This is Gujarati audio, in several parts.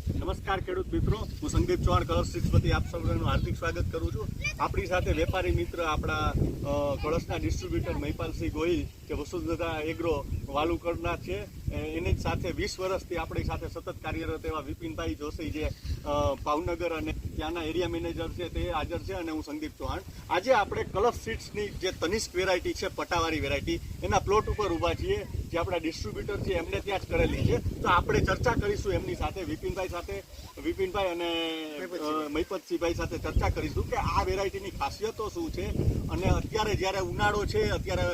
નમસ્કાર ખેડૂત મિત્રો, હું સંદીપ ચૌહાણ કળશ સીડ્સમાંથી આપ સૌનું હાર્દિક સ્વાગત કરું છું. આપણી સાથે વેપારી મિત્ર આપણા કળશના ડિસ્ટ્રીબ્યુટર મહિપાલસિંહ ગોહિલ કે વસુંધરા એગ્રો વાલુકરના છે. એની જ સાથે 20 વર્ષથી આપણી સાથે સતત કાર્યરત એવા વિપિનભાઈ જોશી જે ભાવનગર અને ત્યાંના એરિયા મેનેજર છે તે હાજર છે, અને હું સંદીપ ચૌહાણ. આજે આપણે કળશ સીડ્સની જે તનિષ્ક વેરાયટી છે, પટાવાળી વેરાયટી, એના પ્લોટ ઉપર ઊભા છીએ. જે આપણા ડિસ્ટ્રીબ્યુટર છે એમને ત્યાં જ કરેલી છે, તો આપણે ચર્ચા કરીશું એમની સાથે, વિપિનભાઈ અને મહિપતસિંહભાઈ સાથે ચર્ચા કરીશું કે આ વેરાયટીની ખાસિયતો શું છે, અને અત્યારે જ્યારે ઉનાળો છે, અત્યારે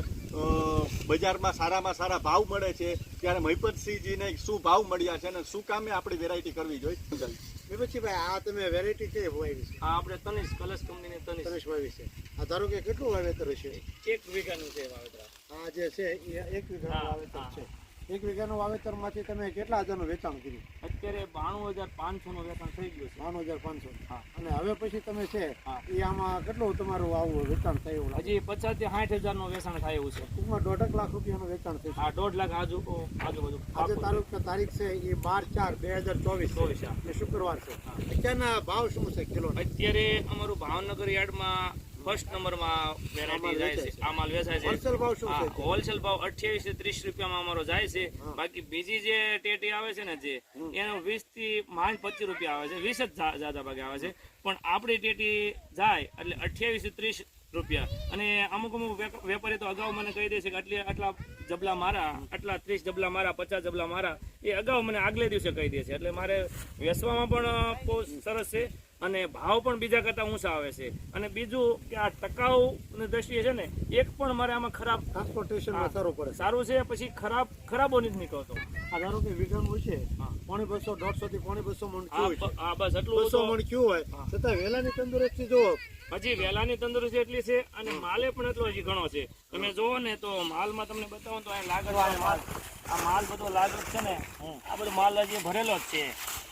બજારમાં સારામાં સારા ભાવ મળે છે, ત્યારે મહિપતસિંહજીને શું ભાવ મળ્યા છે અને શું કામે આપણી વેરાયટી કરવી જોઈએ. મહિપતસિંહભાઈ, આ તમે વેરાયટી કઈ વાવી છે? આ આપણે તનિષ્ક કલશ કંપનીની તનિષ્ક વાવી છે. આ ધારો કે કેટલું વાવેતર છે? 1 વીઘાનું છે વાવેતર. આ જે છે એ 1 વીઘાનું વાવેતર છે. 1 વીઘાનું વાવેતરમાંથી તમે કેટલા હજારનું વેચાણ કર્યું? અત્યારે 92,500 નું વેચાણ થઈ ગયું છે. 92,500. હા. અને હવે પછી તમે છે એ આમાં કેટલું તમારું આવું વેચાણ થયું? હજી 50 થી 60,000 નું વેચાણ થાય એવું છે. ટૂંકમાં 1.5 લાખ રૂપિયાનું વેચાણ થયું. હા, 1.5 લાખ આજુબાજુ. આજે તારીખ છે એ 12/4/2024 એ શુક્રવાર છે. અત્યારના ભાવ શું છે કિલો? અત્યારે અમારું ભાવનગર યાર્ડમાં ફર્સ્ટ નંબરમાં વેરાયટી જાય છે. આ માલ વેચાય છે. હોલસેલ ભાવ શું છે? હોલસેલ ભાવ 28 થી 30 રૂપિયામાં અમારો જાય છે. બાકી બીજી જે ટેટી આવે છે ને, જે એનો 20 થી માંડ 25 રૂપિયા આવે છે. 20 જ જ્યાદા ભાગે આવે છે, પણ આપણી ટેટી જાય એટલે 28 થી 30 રૂપિયા. અને અમુક વેપારી તો અગાઉ મને કહી દે છે કે આટલા જબલા મારા, આટલા 30 જબલા મારા, 50 જબલા મારા, એ અગાઉ મને આગલે દિવસે કહી દે છે. એટલે મારે વેચવામાં પણ બહુ સરસ છે, અને ભાવ પણ બીજા કરતા ઊંચા આવે છે. અને બીજું કે આ ટકાઉની દ્રષ્ટિએ છે ને, એક પણ મારે આમાં ખરાબ ટ્રાન્સપોર્ટેશનમાં સારું છે. પછી ખરાબો નથી નીકળતો. આ ધારો કે વીઘાનું છે 250, 150 થી 250 મણ થયું છે. હા, બસ એટલું 200 મણ થયું હોય છતાં વેલાની તંદુરસ્તી જુઓ. હજી વેલાની તંદુરસ્તી એટલી છે, અને માલે પણ એટલો હજી ઘણો છે. તમે જોવો ને તો માલમાં તમને બતાવો તો લાગત માલ, આ માલ બધો લાગત છે ને, આ બધો માલ હજી ભરેલો જ છે.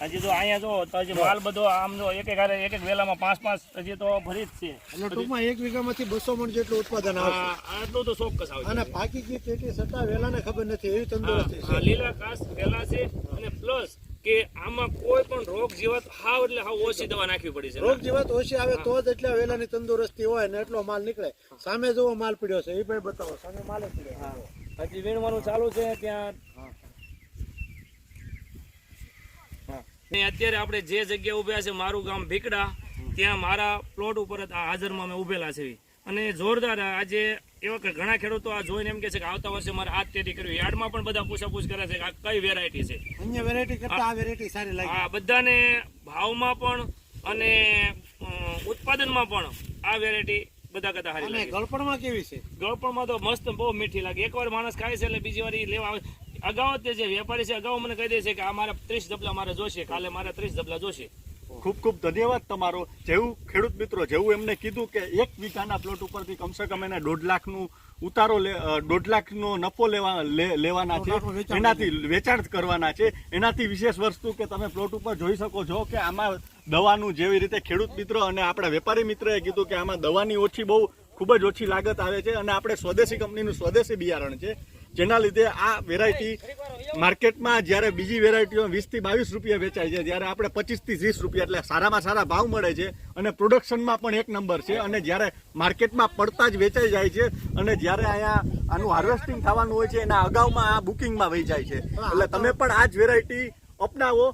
હજી જો અહીંયા જો તો હજી માલ બધો આમ જો એક એક વેલામાં 5 હજી તો ભરી જ છે. એટલે ટૂંકમાં 1 વીઘામાંથી 200 મણ જેટલું ઉત્પાદન આવશે. આટલું તો ચોક્કસ આવશે. અને પાકી ગઈ પેટી છતાં વેલાને ખબર નથી એવી તંદુરસ્તી છે. લીલા કાસ વેલા છે, અને પ્લસ કે આમાં કોઈ પણ રોગ જીવાત હાવ એટલે હાવ ઓછી દવા નાખવી પડી છે. રોગ જીવાત ઓછી આવે તો જ એટલે વેલાની તંદુરસ્તી હોય ને એટલો માલ નીકળે. સામે જેવો માલ પડ્યો છે એ ભાઈ બતાવો. સામે માલ જ પડ્યો. હજી વીણવાનું ચાલુ છે ત્યાં. અત્યારે આપણે જે જગ્યા ઉભ્યા છે, મારું ગામ ભીકડા, ત્યાં મારા પ્લોટ ઉપર હાજરમાં અમે ઉભેલા છે. અને જોરદાર આજે એવા કે ઘણા ખેડૂતો આ જોઈને એમ કે છે કે આવતા વર્ષે મારે આ ટેટી કરવી. યાર્ડમાં પણ બધા પૂછાપૂછ કરે છે કે આ કઈ વેરાયટી છે. અન્ય વેરાયટી કરતા આ વેરાયટી સારી લાગે. હા, બધાને ભાવમાં પણ અને ઉત્પાદનમાં પણ આ વેરાયટી બધા કરતા સારી લાગે. ગળપણમાં કેવી છે? ગળપણમાં તો મસ્ત, બહુ મીઠી લાગે. એકવાર માણસ ખાય છે એટલે બીજી વાર લેવા આવે. અગાઉ તે જે વેપારી છે અગાઉ મને કહી દે છે કે આ મારા 30 જબલા મારે જોશે, કાલે મારા 30 જબલા જોશે. ખૂબ ખૂબ ધન્યવાદ તમારો. જેવું ખેડૂત મિત્રો જેવું એમને કીધું કે 1 વીઘાના પ્લોટ ઉપરથી કમસે કમ એને 1.5 લાખનું ઉતારો 1.5 લાખનો નફો લેવાના છે, એનાથી વેચાણ કરવાના છે. એનાથી વિશેષ વસ્તુ કે તમે પ્લોટ ઉપર જોઈ શકો છો કે આમાં દવાનું જેવી રીતે ખેડૂત મિત્રો અને આપણા વેપારી મિત્રએ કીધું કે આમાં દવાની બહુ ખૂબ જ ઓછી લાગત આવે છે, અને આપણે સ્વદેશી કંપનીનું સ્વદેશી બિયારણ છે, જેના લીધે આ વેરાયટી માર્કેટમાં જ્યારે બીજી વેરાયટીઓ 20 થી 22 રૂપિયા વેચાય છે, જ્યારે આપણે 25 થી 30 રૂપિયા, એટલે સારામાં સારા ભાવ મળે છે, અને પ્રોડક્શનમાં પણ 1 નંબર છે. અને જ્યારે માર્કેટમાં પડતા જ વેચાઈ જાય છે, અને જ્યારે અહીંયા આનું હાર્વેસ્ટિંગ થવાનું હોય છે એના અગાઉમાં આ બુકિંગમાં વહી જાય છે. એટલે તમે પણ આ જ વેરાયટી અપનાવો